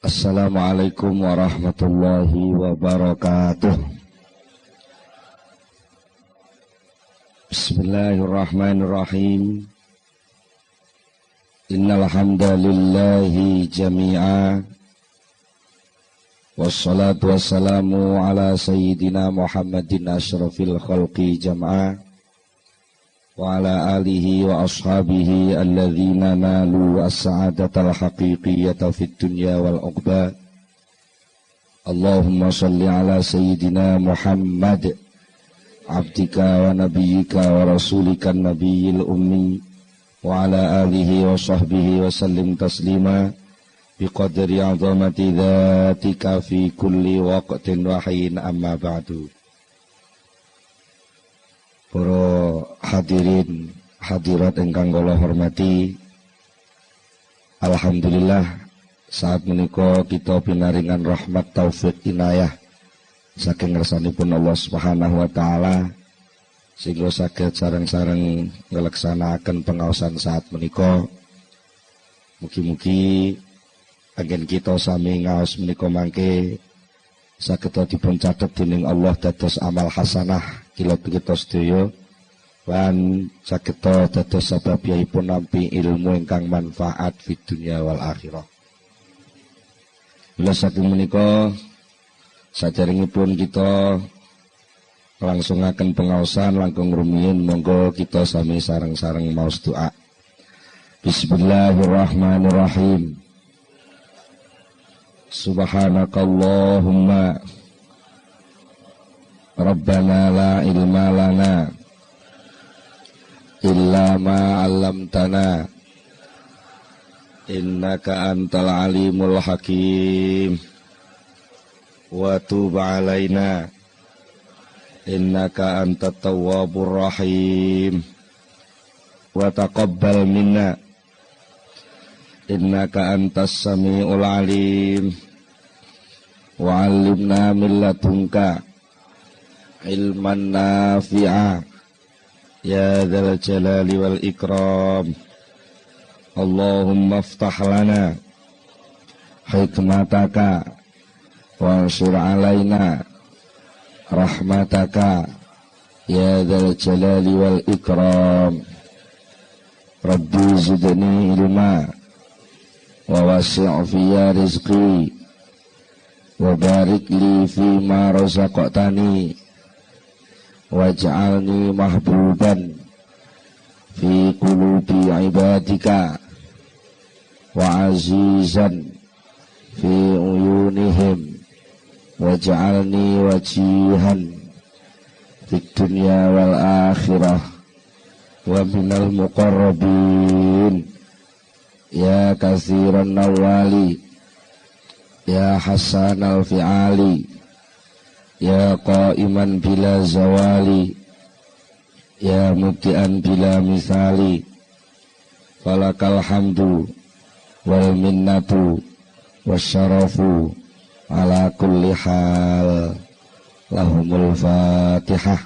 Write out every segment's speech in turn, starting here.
Assalamualaikum warahmatullahi wabarakatuh. Bismillahirrahmanirrahim. Innal hamdalillahi jami'a. Wassalatu wassalamu ala sayyidina Muhammadin asyrafil khalqi jam'a. Wa ala alihi wa ashabihi alladhina nalu as-sa'adatal haqiqiyyata fid dunya wal uqba. Allahumma salli ala sayyidina Muhammad abdika wa nabiyyika wa rasulika nabiyil ummi wa ala alihi wa sahbihi wa sallim taslima biqadri 'azamati dzatika fi kulli waqtin wa hin, amma ba'du. Para hadirin hadirat ingkang kula hormati, alhamdulillah saat menika kita pinaringan rahmat taufik inayah saking ngersanipun Allah Subhanahu wa taala sehingga saged sareng-sareng ngleksanakaken pengaosan saat menika. Mugi-mugi anggen kita sami ngaos menika mangke saged dipun catet dening Allah dados amal hasanah kita sedaya lan saged dados sababipun nampi ilmu ingkang manfaat fid dunya wal akhirah. Mila saking menika saderengipun kita langsungaken pengaosan langkung rumiyin, monggo kita sami sareng-sareng maos doa. Bismillahirrahmanirrahim. Subhanakallahumma Rabbana la ilma lana illa ma 'allamtana innaka antal alimul hakim wa tub 'alaina innaka antat tawwabur rahim wa taqabbal minna innaka antas samiul alim wa 'allimna min ladunka ilman nafi'a ya dzal jalali wal ikram. Allahumma iftah lana hikmataka wa ansur alaina rahmataka ya dzal jalali wal ikram. Rabbi zidni ilma wa wasi' fi rizqi wa barik li fi ma razaqtani waj'alni mahbuban fi qulubi ibadika wa azizan fi uyunihim waj'alni wajihan fid dunya wal akhirah wa minal muqarrabin ya katsiran nawali ya hasanal fi'ali ya qaiman bila zawali ya mubtian bila misali falakal hamdu wal minnatu wasyarafu ala kulli hal. Lahumul fatihah.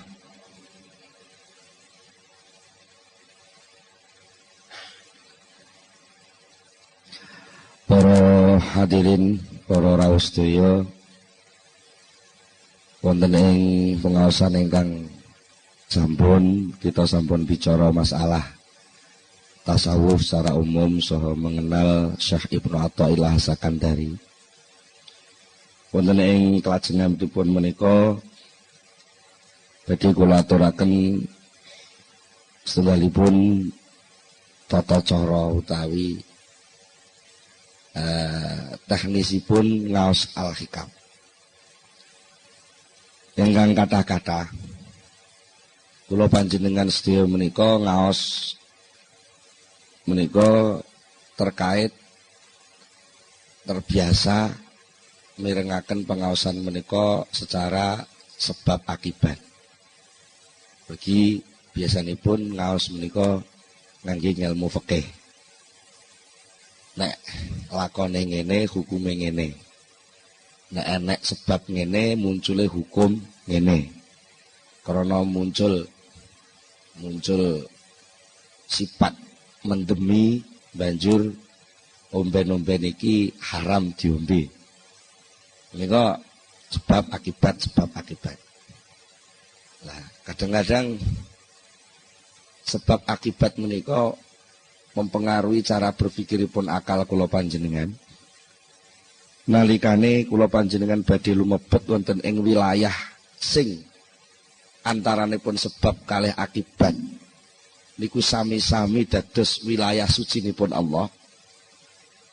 Para hadirin, para rawuh sedaya, wonten ing pengaosan ingkang kita sampun bicara masalah tasawuf secara umum saha mengenal Syekh Ibnu Athaillah Sakandari. Wonten ing kelajenganipun menika badhe kula aturaken setunggalipun tata cara utawi teknisipun ngaos al-hikam. Ingkang kata-kata kula panjenengan sedaya menika ngaos menika terkait terbiasa mirengaken pengaosan menika secara sebab akibat. Bagi biasanipun ngaos menika ngangge ilmu fikih. Nek lakone ngene hukume ngene. Nek enek sebab ngene muncule hukum ngene. Karena muncul sifat mendemi banjur omben-omben iki haram diombe. Menika sebab akibat. Lah, kadang-kadang sebab akibat menika mempengaruhi cara berpikiripun akal kula panjenengan. Nalikane kula panjenengan badhe lumebet wonten ing wilayah sing antaranipun sebab kalih akibat niku sami-sami dados wilayah sucinipun Allah.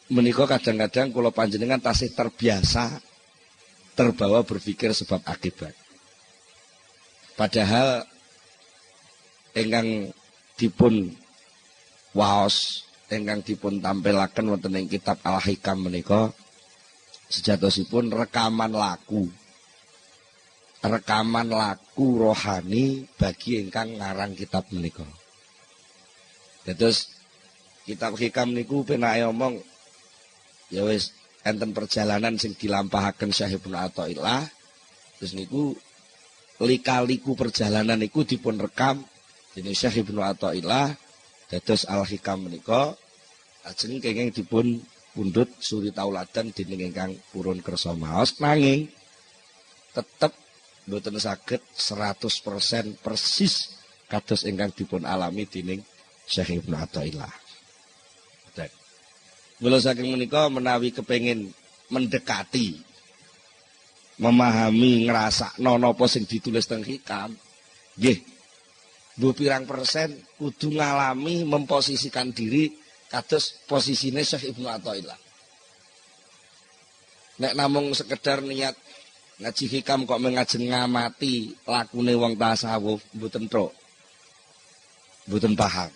Menika kadang-kadang kula panjenengan tasih terbiasa terbawa berpikir sebab akibat. Padahal ingkang dipun waos, ingkang dipun tampilaken wonten ing kitab Al-Hikam menika sejatosipun rekaman laku rohani bagi ingkang ngarang kitab menika. Terus kitab Hikam niku penake omong ya wis enten perjalanan sing dilampahaken Syekh Ibnu Athaillah. Terus niku lika-liku perjalanan niku dipun rekam dening Syekh Ibnu Athaillah dados Al-Hikam menika ajeng kenging dipun pundhut suri tauladan dening ingkang purun kersa maos, nanging tetep mboten saged 100% persis kados ingkang dipun alami dening Syekh Ibnu Athaillah. Mula saking menika menawi kepengin mendekati, memahami, ngrasakno napa sing ditulis teng Hikam, nggih, mbuh pirang persen kudu ngalami memposisikan diri kados posisine Syekh Ibnu Athaillah. Nek namung sekedar niat ngaji Hikam kok mengajeng ngamati lakune wong tasawuf mboten truk. Mboten paham.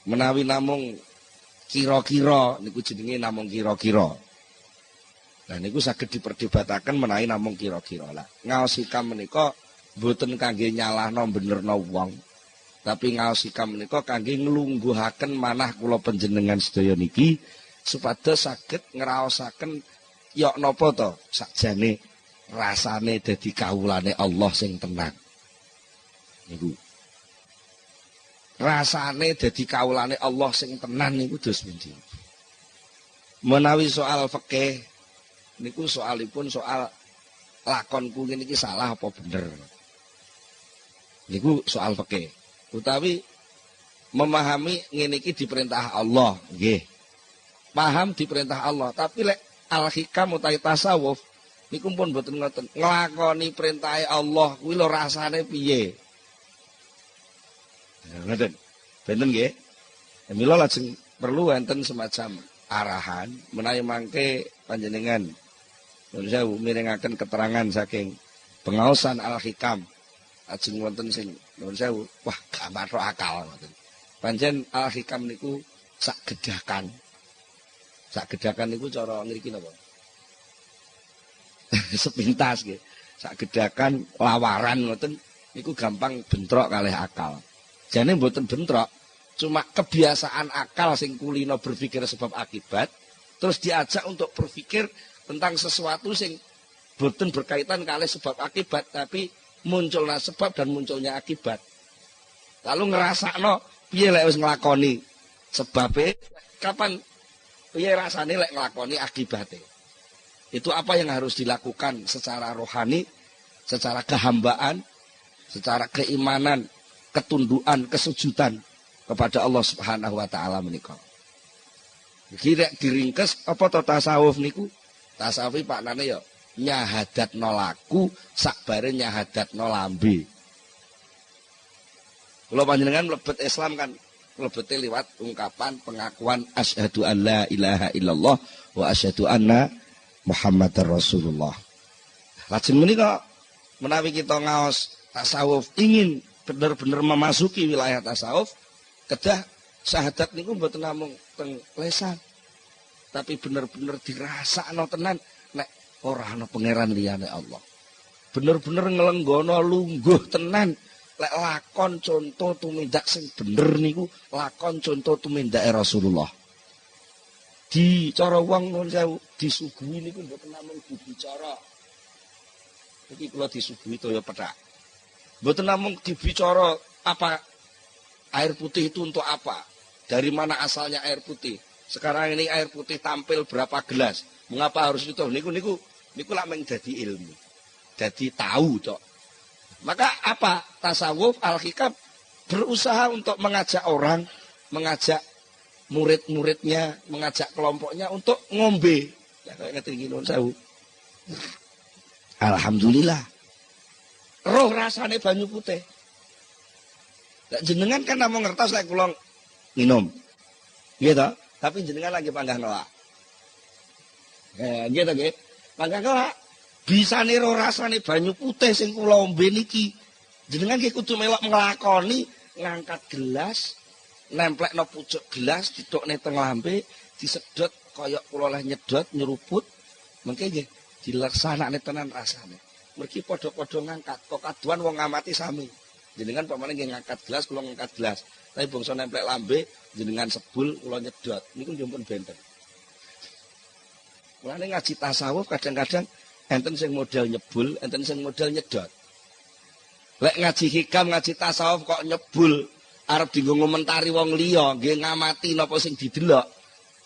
Menawi namung kira-kira niku jenenge namung kira-kira. Lah niku saged diperdebataken menawi namung kira-kira. Lah ngaos Hikam menika mboten kangge nyalahno benerno wong, tapi ngaos Hikam menika kangge nglungguhaken manah kula panjenengan sedaya niki supados saged ngraosaken ya napa to sakjane rasane dadi kawulane Allah sing tenang. Niku rasane dadi kawulane Allah sing tenan niku dos pundi. Menawi soal fikih niku soalipun soal lakonku niki salah apa bener. Niku soal fikih. Utawi memahami ngene iki diperintah Allah, nggih. Paham diperintah Allah, tapi lek Al-Hikam utawi tasawuf niku pun mboten ngoten. Nglakoni perintahe Allah kuwi lho rasane piye? Ngoten. Benten nggih. Mila lajeng perlu enten semacam arahan menawi mangke panjenengan nuwun sewu mirengaken keterangan saking pengaosan Al-Hikam ajeng wonten sing nuwun sewu wah gak mathok akal ngoten. Pancen Al-Hikam niku sak gedakan. Sak gedakan niku cara ngriki napa? Sepintas nggih. Sak gedakan lawaran ngoten niku gampang bentrok kalih akal. Jane mboten bentrok, cuma kebiasaan akal sing kulino berpikir sebab akibat, terus diajak untuk berpikir tentang sesuatu sing mboten berkaitan kalih sebab akibat, tapi munculnya sebab dan munculnya akibat. Lalu ngrasakno piye lek wis nglakoni sebabe, kapan piye rasane lek nglakoni akibate. Itu apa yang harus dilakukan secara rohani, secara kehambaan, secara keimanan, ketundukan, kesujudan kepada Allah Subhanahu wa taala menika. Iki rek diringkes apa to tasawuf niku? Tasawuf paknane ya nyahadatno laku sakbare nyahadatno lambe. Kula panjenengan mlebet Islam kan mlebete liwat ungkapan pengakuan asyhadu alla ilaha illallah wa asyhadu anna Muhammadar Rasulullah. Lajeng menika menawi kita ngaos tasawuf ingin benar-benar memasuki wilayah tasawuf, kedah syahadat niku mboten namung teng lesan, tapi benar-benar dirasakno tenan nek ora ana pangeran liyane Allah. Bener-bener nglenggono lungguh tenan lek lakon contoh tumindak sing bener niku lakon contoh tumindake Rasulullah. Di cara wong nuwun sewu disuguhi niku mboten namung dibicara. Iki kula disuguhi toya pethak. Mboten namung dibicara apa air putih itu untuk apa, dari mana asalnya air putih, sekarang ini air putih tampil berapa gelas. Mengapa harus itu? Niku lak meng dadi ilmu. Dadi tahu tok. Maka apa? Tasawuf al-hikam berusaha untuk mengajak orang, mengajak murid-muridnya, mengajak kelompoknya untuk ngombe. Ya kayak ngeten iki nuwun sewu. Alhamdulillah. Roh rasane banyu putih. Lah jenengan kan namung ngertos lek kula minum. Nggih to? Tapi jenengan lagi panggah nolak. Nggih to nggih. Panggah nolak. Bisane roh rasane banyu putih sing kula ombe niki. Jenengan nggih kudu melok nglakoni ngangkat gelas, nemplekno pucuk gelas, didokne teng lambe, disedot kaya kula leh nyedot nyeruput. Mengke nggih dileksanakne tenan rasane. Mergi padha-padha ngangkat, kok kaduan wong ngamati sami. Jenengan pamane nggih ngangkat gelas, kula ngangkat gelas. Tapi bangsa nemplek lambe, jenengan sebul, kula nyedot. Niku nggih pun benten. Mulane ngaji tasawuf kadang-kadang enten sing model nyebul, enten sing model nyedot. Lek ngaji hikam, ngaji tasawuf kok nyebul, arep dienggo ngomentari wong liya, nggih ngamati napa sing didelok.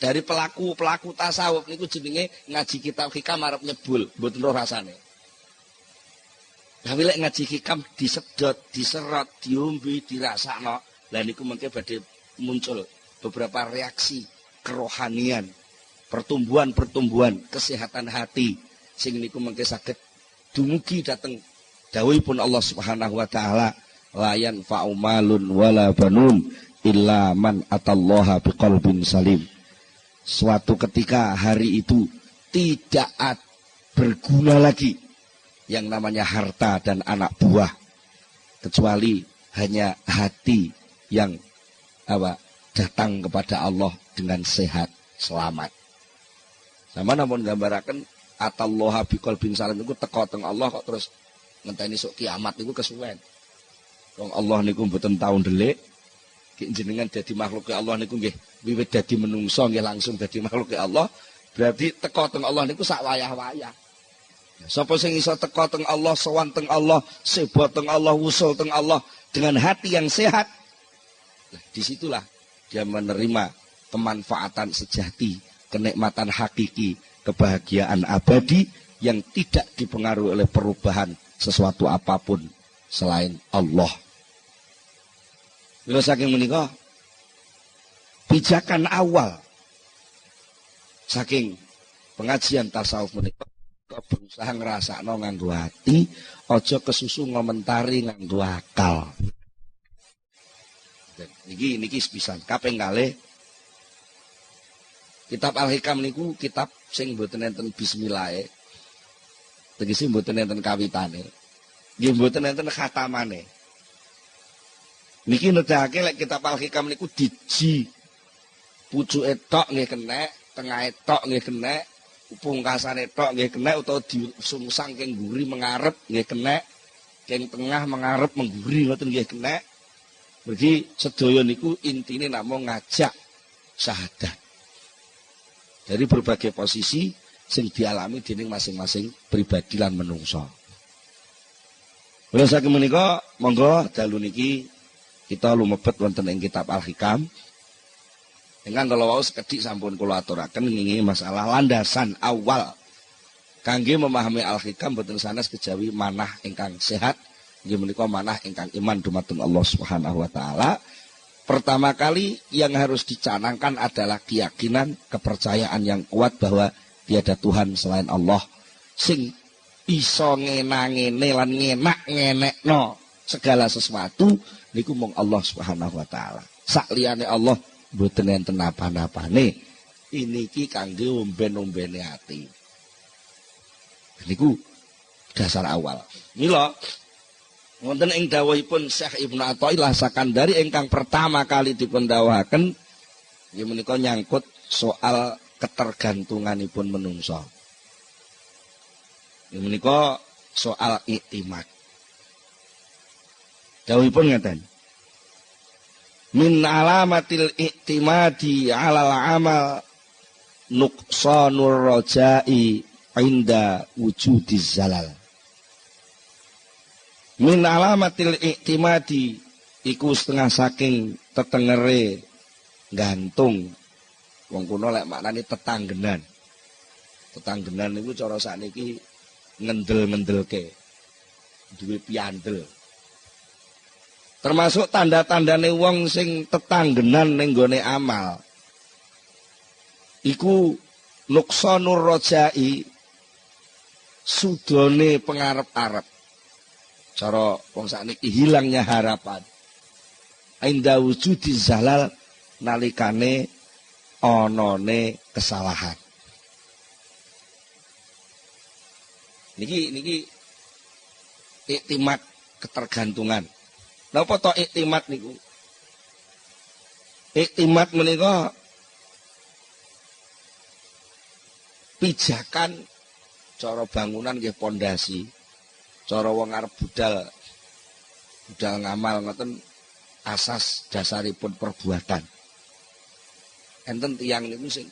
Dari pelaku tasawuf niku jenenge ngaji kitab hikam arep nyebul, mboten roh rasane. Tapi lek ngaji hikam disedot, diserot, diombe, dirasakno, lha niku mengke badhe muncul beberapa reaksi kerohanian, pertumbuhan kesehatan hati sing niku mengke saged dumugi dhateng dawuhipun Allah Subhanahu wa taala, la yanfa'u malun wala banun illa man atallaha biqalbin salim. Suatu ketika hari itu tidak berguna lagi yang namanya harta dan anak buah, kecuali hanya hati yang datang kepada Allah dengan sehat selamat. Sama namun gambaraken atallaha biqalbin salim niku teka teng Allah kok terus ngenteni sok kiamat niku kesuwen. Wong Allah niku mboten tau ndelik, jenengan dadi makhluk Allah niku nggih wiwit dadi menungso nggih langsung dadi makhluk Allah, berarti teka teng Allah niku sak wayah-wayah. Sapa sing iso teka teng Allah, sowan teng Allah, sebo teng Allah, wusul teng Allah dengan hati yang sehat, nah, disitulah dia menerima kemanfaatan sejati, kenikmatan hakiki, kebahagiaan abadi yang tidak dipengaruhi oleh perubahan sesuatu apapun selain Allah. Bila saking menika pijakan awal saking pengajian tasawuf menika berusaha ngrasakno nganggo hati, aja kesusu ngomentari nganggo akal. Niki sepisan kaping kalih kitab Al-Hikam niku kitab sing mboten enten bismillahe. Tegese mboten enten kawitane. Nggih mboten enten khatamane. Niki nedahake lek kitab Al-Hikam niku diji pucuke tok nggih kenek, tengahe tok nggih kenek, pungkasane tok nggih kenek utawa disungsang keng mburi mengarep nggih kenek, keng tengah mengarep mengguri ngoten nggih kenek. Mergi sedaya niku intine namung ngajak syahadat. Dari berbagai posisi sing dialami dening masing-masing pribadi lan menungso. Kula saking menika monggo dalu niki kita lumebet wonten ing kitab Al-Hikam. Ingkang kala wau sekedhik sampun kula aturaken ngingi masalah landasan awal kangge memahami Al-Hikam boten sanes kejawi manah ingkang sehat, inggih menika manah ingkang iman dumateng Allah Subhanahu wa taala. Pertama kali yang harus dicanangkan adalah keyakinan, kepercayaan yang kuat bahwa tiada Tuhan selain Allah sing iso ngenangene lan ngenak-ngenekno segala sesuatu niku mung Allah Subhanahu wa taala. Sakliyane Allah mboten enten napa-napane. Iniki kangge omben-ombene ati. Niku dasar awal. Mila wonten ing dawuhipun Syekh Ibnu Athaillah Sakandari ingkang pertama kali dipun dawuhaken nggih menika nyangkut soal ketergantunganipun menungso. Nggih menika soal iktimat. Dawuhipun ngeten. Min alamatil iktimadi 'alal amal nuqsanur raja'i 'inda wujudiz zalal. Min alamatil iktimadi iku setengah saking tetengere gantung Wong kuno lek maknane tetanggenan. Tetanggenan niku cara sakniki ngendel-ngendelke. Duwe piandel. Termasuk tanda-tandane wong sing tetanggenan ning gone amal. Iku nuqsanur rajai, sudone pengarep-arep. Cara wong sakniki hilangnya harapan. Inda wujudi zalal nalikane onone kesalahan. Niki iktimat ketergantungan. Napa to iktimat niku? Iktimat menika pijakan cara bangunan nggih pondasi. Cara wong arep budal ngamal ngoten asas dasaripun perbuatan. Enten tiyang niku sing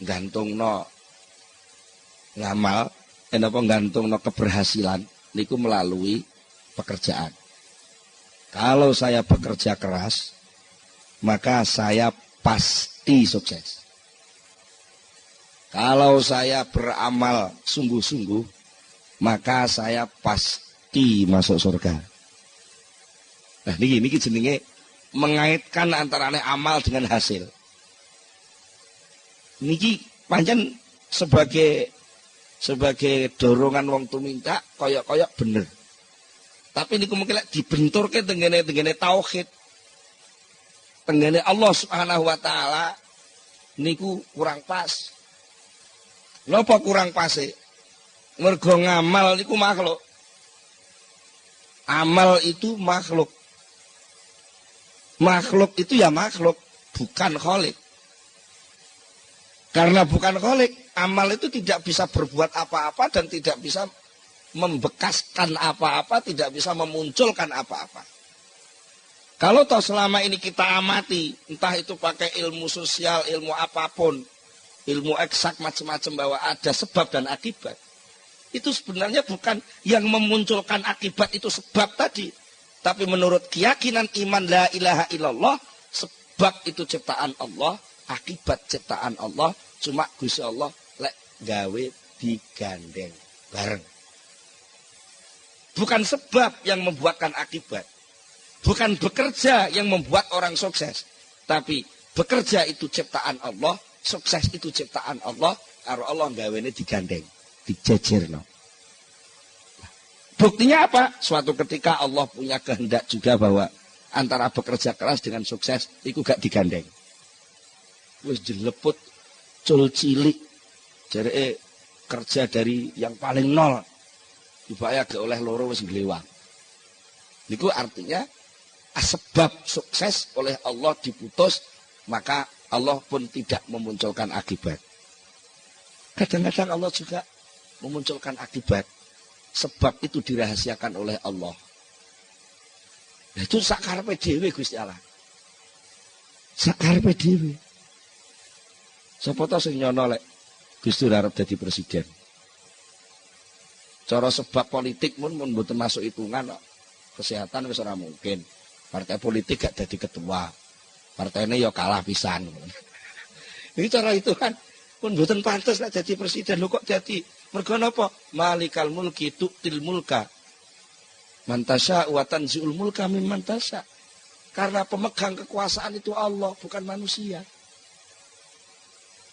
gantungno ngamal, napa gantungno keberhasilan niku melalui pekerjaan. Kalau saya bekerja keras, maka saya pasti sukses. Kalau saya beramal sungguh-sungguh, maka saya pasti masuk surga. Nah, niki jenenge mengaitkan antara amal dengan hasil. Niki pancen sebagai dorongan wong tuminta koyok-koyok bener. Tapi niku mungkin dibenturke tengene tauhid. Tengene Allah Subhanahu wa taala niku kurang pas. Napa kurang pase? Mergo ngamal niku makhluk. Amal itu makhluk. Makhluk itu ya makhluk, bukan kholik. Karena bukan kholik, amal itu tidak bisa berbuat apa-apa dan tidak bisa membekaskan apa-apa, tidak bisa memunculkan apa-apa. Kalau toh selama ini kita amati, entah itu pakai ilmu sosial, ilmu apapun, ilmu eksak macam-macam bahwa ada sebab dan akibat. Itu sebenarnya bukan yang memunculkan akibat itu sebab tadi. Tapi menurut keyakinan iman la ilaha illallah, sebab itu ciptaan Allah, akibat ciptaan Allah, cuma Gusti Allah lek gawe digandeng bareng. Bukan sebab yang membuatkan akibat. Bukan bekerja yang membuat orang sukses. Tapi bekerja itu ciptaan Allah, sukses itu ciptaan Allah, karo Allah gawene digandeng, dijejerno. Buktinya apa? Suatu ketika Allah punya kehendak juga bahwa antara bekerja keras dengan sukses itu gak digandeng. Wis jeleput cul cilik. Jareke kerja dari yang paling nol. Dibaya gak oleh loro wis nglewang. Niku artinya sebab sukses oleh Allah diputus, maka Allah pun tidak memunculkan akibat. Kadang-kadang Allah juga memunculkan akibat. Sebab itu dirahasiakan oleh Allah. Nah, itu sakarepe dhewe Gusti Allah. Sakarepe dhewe. Sapa ta sing nyono lek Gusti arep dadi presiden? Cara sebab politik mun mboten masuk hitungan kok. Kesehatan wis ora mungkin. Partai politik gak dadi ketua. Partainya ya kalah pisan. Ini cara hitungan pun mboten pantes lek dadi presiden. Lho kok dadi mergo napa? Malikal mulki tu'til mulka man tasya wa tanzi'ul mulka mimman tasya. Karena pemegang kekuasaan itu Allah, bukan manusia.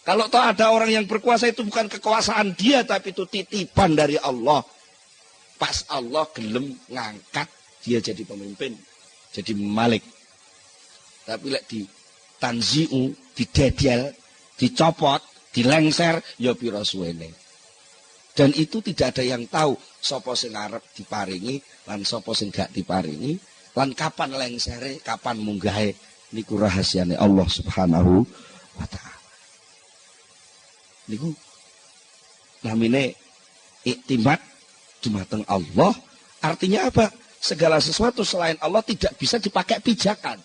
Kalau toh ada orang yang berkuasa itu bukan kekuasaan dia, tapi itu titipan dari Allah. Pas Allah gelem ngangkat dia jadi pemimpin, jadi malik. Tapi lek di tanzi'u, didedel, dicopot, dilengser, ya pira suwene. Dan itu tidak ada yang tahu sapa sing arep diparingi lan sapa sing gak diparingi lan kapan lengsere, kapan munggahe, niku rahasiane Allah Subhanahu wa taala. Niku namine iktimat dumateng Allah, artinya apa? Segala sesuatu selain Allah tidak bisa dipakai pijakan.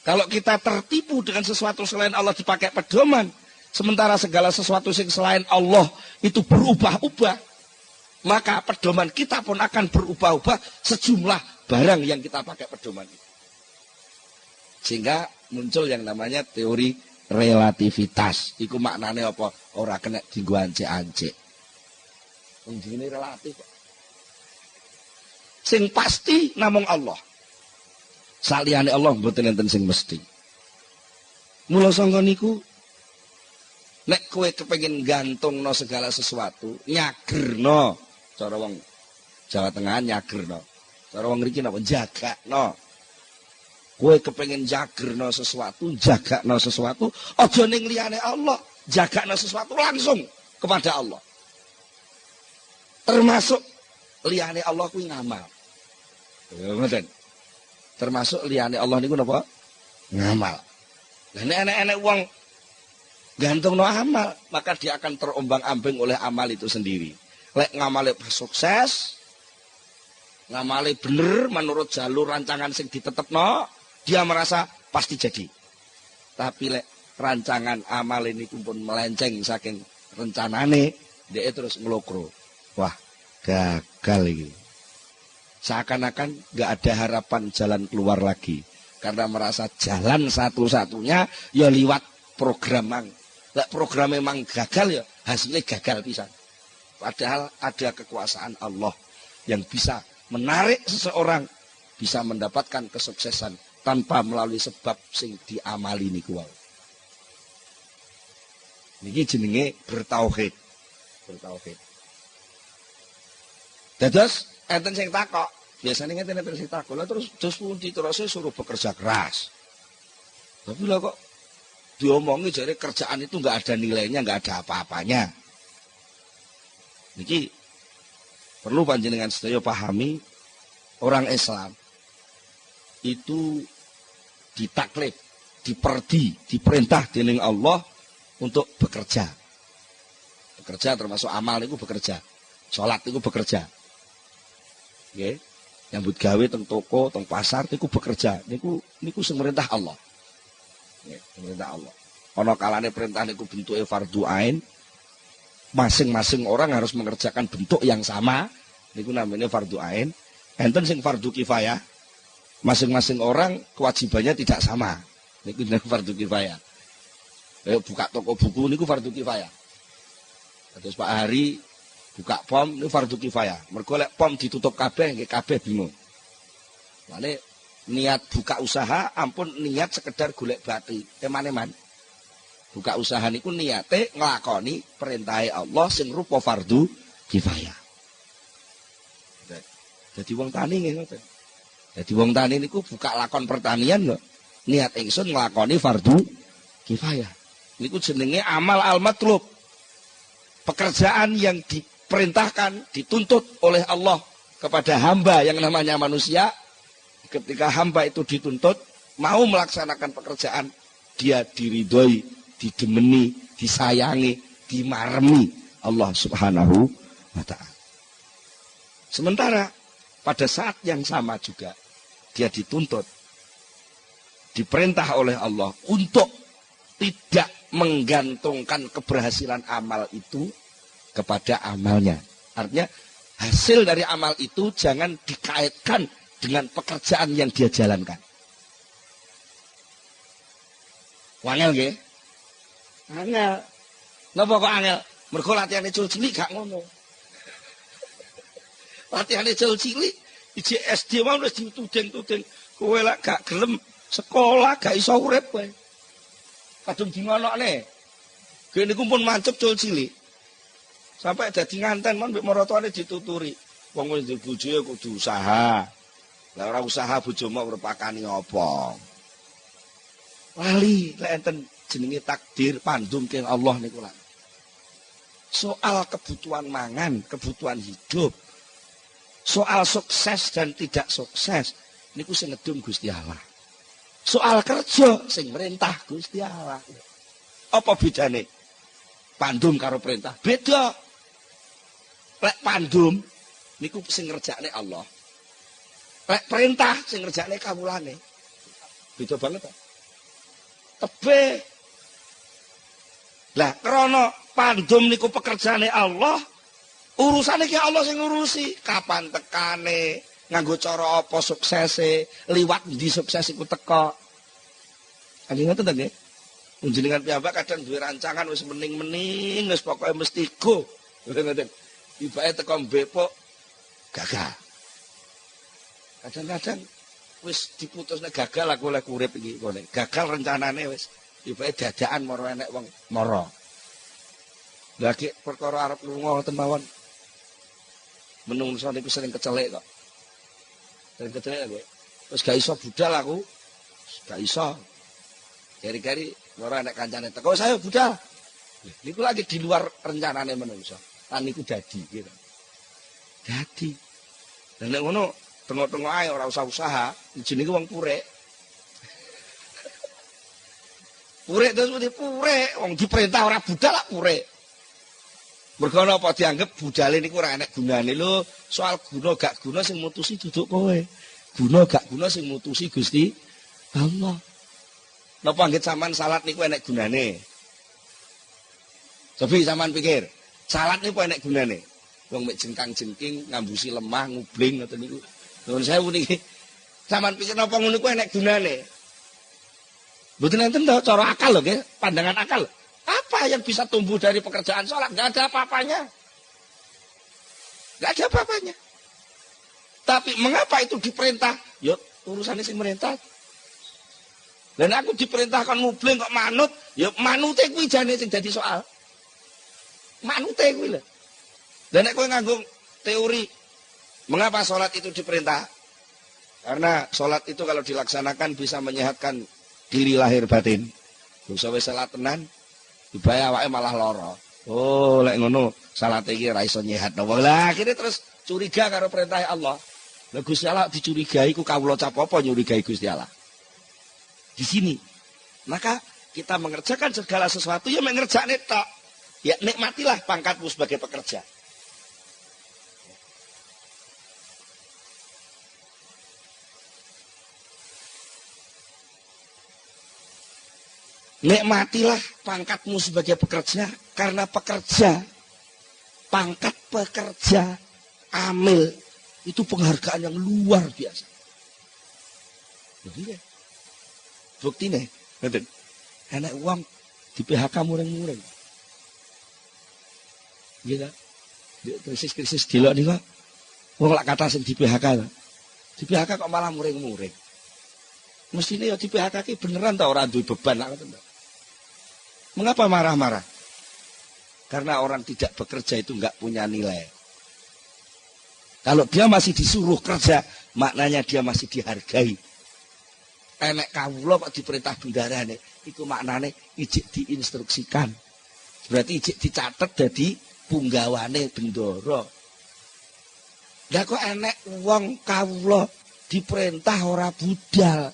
Kalau kita tertipu dengan sesuatu selain Allah dipakai pedoman, sementara segala sesuatu yang selain Allah itu berubah-ubah, maka pedoman kita pun akan berubah-ubah sejumlah barang yang kita pakai pedoman itu. Sehingga muncul yang namanya teori relativitas. Iku maknane apa? Ora kena dienggo ancek-ancek. Wong dene relatif kok. Sing pasti namung Allah. Saliyane Allah mboten enten sing mesti. Mula sangka niku nek kowe kepengin gantungno segala sesuatu, nyagerno. Cara wong Jawa Tengah nyagerno. Cara wong mriki napa jagakno. Kowe kepengin jagerno sesuatu, jagakno sesuatu, aja ning liyane Allah, jagakno sesuatu langsung kepada Allah. Termasuk liyane Allah kuwi ngamal. Ya ngoten. Termasuk liyane Allah niku napa? Ngamal. Lah nek enek-enek wong gantungno amal, maka dia akan terombang-ambing oleh amal itu sendiri. Lek ngamale sukses, ngamale bener menurut jalur rancangan sing ditetepno, dia merasa pasti jadi. Tapi lek rancangan amal ini pun melenceng saking rencanane, dia terus ngelokro. Wah, gagal ini. Seakan-akan gak ada harapan jalan keluar lagi. Karena merasa jalan satu-satunya ya liwat program mang. Lek program memang gagal ya hasilnya gagal pisan. Padahal ada kekuasaan Allah yang bisa menarik seseorang bisa mendapatkan kesuksesan tanpa melalui sebab sing diamali niku wae. Niki jenenge bertauhid. Bertauhid. Dados enten sing takok, biasanya enten sing takok, lha terus pundi terus suruh bekerja keras. Tapi lah kok diomongi jare kerjaan itu enggak ada nilainya, enggak ada apa-apanya. Niki perlu panjenengan sedaya pahami, orang Islam itu ditaklif, diperintah dening Allah untuk bekerja. Bekerja termasuk amal niku bekerja. Salat niku bekerja. Nggih. Nyambut gawe teng toko, teng pasar niku bekerja. Niku sing merintah Allah. Nggih, merintah Allah. Ana kalane perintah niku bentuke fardhu ain. Masing-masing orang harus mengerjakan bentuk yang sama, niku namanya fardhu ain. Enten sing fardhu kifayah, masing-masing orang kewajibannya tidak sama, niku jenenge fardhu kifayah. Kayak buka toko buku niku fardhu kifayah. Terus Pak Hari buka pom niku fardhu kifayah. Mergo lek pom ditutup kabeh nggih kabeh bingung. Mane niat buka usaha ampun niat sekedar golek bati, eman-eman. Buka usaha niku niate nglakoni perintahe Allah sing rupa fardhu kifayah. Dadi wong tani nggih ngoten. Dadi wong tani niku buka lakon pertanian kok niat ingsun nglakoni fardhu kifayah. Niku jenenge amal al-matlub. Pekerjaan yang diperintahkan, dituntut oleh Allah kepada hamba yang namanya manusia. Ketika hamba itu dituntut mau melaksanakan pekerjaan, dia diridhoi, didemeni, disayangi, dimaremi Allah Subhanahu wa ta'ala. Sementara pada saat yang sama juga dia dituntut, diperintah oleh Allah untuk tidak menggantungkan keberhasilan amal itu kepada amalnya. Artinya hasil dari amal itu jangan dikaitkan dengan pekerjaan yang dia jalankan. Wangel nggih? Angel. Napa kok angel? Mergo latihane cilik gak ngono. Latihane cilik iji SD mau wis dituding-tuding. Kowe lek gak gelem sekolah gak iso urip kowe. Kadung dingonokne. Gene niku pun mancep cilik. Sampai dadi nganten mon mbek maratuane dituturi. Wong wis duwe bojo kudu usaha. Lah ora usaha bojomu merepakani apa? Lali lek enten jenenge takdir pandum keng Allah niku lan. Soal kebutuhan mangan, kebutuhan hidup. Soal sukses dan tidak sukses niku sing ngedum Gusti Allah. Soal kerja sing merintah Gusti Allah. Apa bedane? Pandum karo perintah beda. Lek pandum niku sing ngerjakne Allah. Lek perintah sing ngerjakne kawulane. Beda banget. Tebe. Lah krana pandum niku pekerjaane Allah, urusane ki Allah sing ngurusi. Kapan tekane, nganggo cara apa suksese, liwat ndi sukses iku teka. Kanjeng ngoten ta nggih. Njenengan piyambak kadang duwe rancangan wis mening-mening wis pokoke mesti go. Ngoten. Tibake teko mbepok gagal. Kadang-kadang wis diputusne gagal aku oleh urip iki kene. Gagal rencanane wis. Tibake dadakan maro enek wong mara. Lah ki perkara arep lunga ngoten mawon. Menungso niku sering kecelek kok. Sering kecelek nggih. Wis gak iso budal aku. Gak iso. Keri-keri ora nek kancane teko saya budal. Niku lagi di luar rencanane menungso. Lan niku dadi gitu. Dadi. Dan nek ngono tengok-tengok ae ora usah usaha, jenenge wong purek. Purek terus mesti purek, wong diperintah ora budal lak purek. Mergo napa dianggep budale niku ora enek gunane lho, soal guna gak guna sing mutusi duduk kowe. Guna gak guna sing mutusi Gusti Allah. Napa anggit sampean salat niku enek gunane? Cobi sampean pikir, salat niku enek gunane? Wong mek jengkang-jengking, ngambusi lemah, ngubling ngoten niku. Nuwun sewu niki. Sampean pikir napa ngono niku enek gunane? Mboten enten to cara akal lho nggih, pandangan akal. Apa yang bisa tumbuh dari pekerjaan sholat? Gak ada apa-apanya. Gak ada apa-apanya. Tapi mengapa itu diperintah? Yuk urusannya sing merintah. Dan aku diperintahkan ngubling kok manut. Yuk manute kuwi jane sing dadi soal. Manute kuwi lho. Dan nek kowe nganggo teori mengapa sholat itu diperintah? Karena sholat itu kalau dilaksanakan bisa menyehatkan diri lahir batin. Dosa wis salat tenan, dibayar awake malah lara. Oh, lek ngono salate iki ora iso nyehatno. Lah akhire terus curiga karo perintah Allah. Lah Gusti Allah dicurigai ku kawula cap apa nyurigai Gusti Allah. Di sini. Maka kita mengerjakan segala sesuatu ya mengerjakne tok. Ya nikmatilah pangkatmu sebagai pekerja. Nikmatilah pangkatmu sebagai pekerja, karena pekerja, pangkat pekerja, amil, itu penghargaan yang luar biasa. Jadi, bukti nih, enak uang di PHK muring-muring. Gitu, krisis-krisis gila nih kok, uang lak kata sing di PHK, di PHK kok malah muring-muring. Mestinya ya di PHK ki beneran tau orang duwe beban lah. Mengapa marah-marah? Karena orang tidak bekerja itu enggak punya nilai. Kalau dia masih disuruh kerja, maknanya dia masih dihargai. Enek kawula kok diperintah bendarane, iku maknane ijik diinstruksikan. Berarti ijik dicatet dadi punggawane bendara. Lah kok enek wong kawula diperintah ora budal.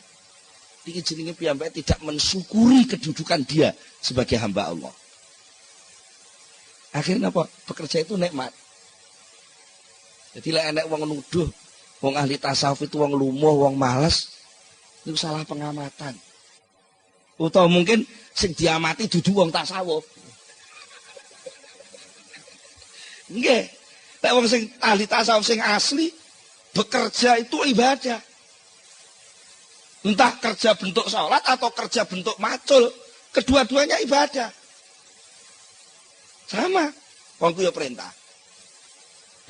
Iki jenenge piyambake tidak mensyukuri kedudukan dia sebagai hamba Allah. Akhirnya apa? Bekerja itu nikmat. Jadi lek enek wong nuduh wong ahli tasawuf itu wong lumuh, wong malas, itu salah pengamatan. Utawa mungkin sing diamati dudu wong tasawuf. Nggih. Lek wong sing ahli tasawuf sing asli bekerja itu ibadah. Entah kerja bentuk sholat atau kerja bentuk macul, kedua-duanya ibadah. Sama, wong ku ya perintah.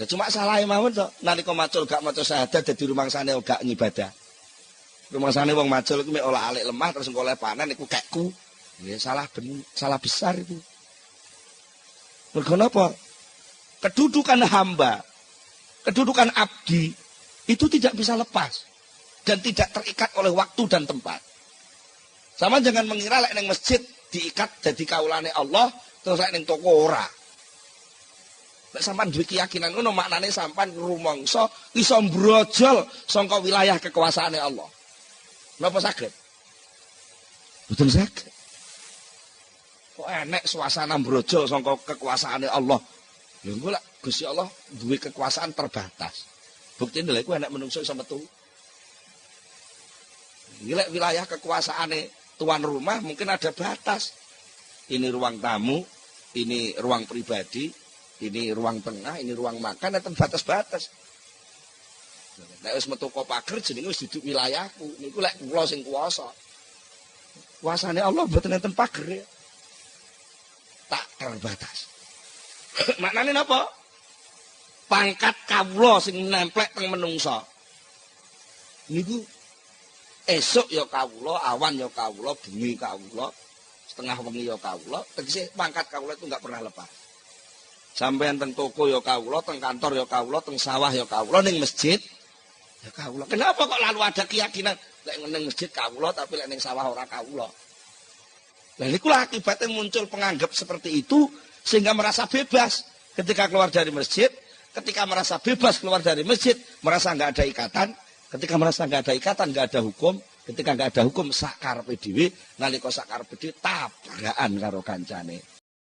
Ya cuma salah mawon to, nalika macul gak maca syahadat dadi rumangsane gak ngibadah. Rumangsane wong macul iku mek olah alik lemah terus engko oleh panen iku kekku. Ya salah besar itu. Mergo napa? Kedudukan hamba, kedudukan abdi itu tidak bisa lepas. Dan tidak terikat oleh waktu dan tempat. Sama jangan mengira lek ning masjid diikat jadi kaulane Allah, terus lek ning toko ora. Lek sampean duwe keyakinan ngono maknane sampean rumangsa iso mbrojol saka wilayah kekuasaane Allah. Napa saged? Betul saged. Kok enek suasana mbrojol saka kekuasaane Allah. Lha engko lek Gusti Allah duwe kekuasaan terbatas. Buktine lha iku enek menungso iso metu. Gila wilayah kekuasaane tuan rumah mungkin ada batas. Ini ruang tamu, ini ruang pribadi, ini ruang tengah, ini ruang makan, ada batas-batas. Nek wis metu kok pager jenenge wis duduk wilayahku. Niku lek kula sing kuwasa. Kuasane Allah mboten enten pager. Tak terbatas. Maknane napa? Pangkat kawula sing nemplek teng menungsa. Niku esuk ya kawula, awan ya kawula, bengi kawula, setengah wengi ya kawula, tegese pangkat kawula itu enggak pernah lepas. Sampeyan teng toko ya kawula, teng kantor ya kawula, teng sawah ya kawula, ning masjid ya kawula. Kenapa kok lalu ada keyakinan lek ning masjid kawula tapi lek ning sawah ora kawula? Lah niku akibatnya muncul penganggap seperti itu sehingga merasa bebas ketika keluar dari masjid, ketika merasa bebas keluar dari masjid, merasa enggak ada ikatan, ketika merasa enggak ada ikatan, enggak ada hukum, ketika enggak ada hukum sak karepe dhewe, nalika sak karepe dhewe tabrakan karo kancane.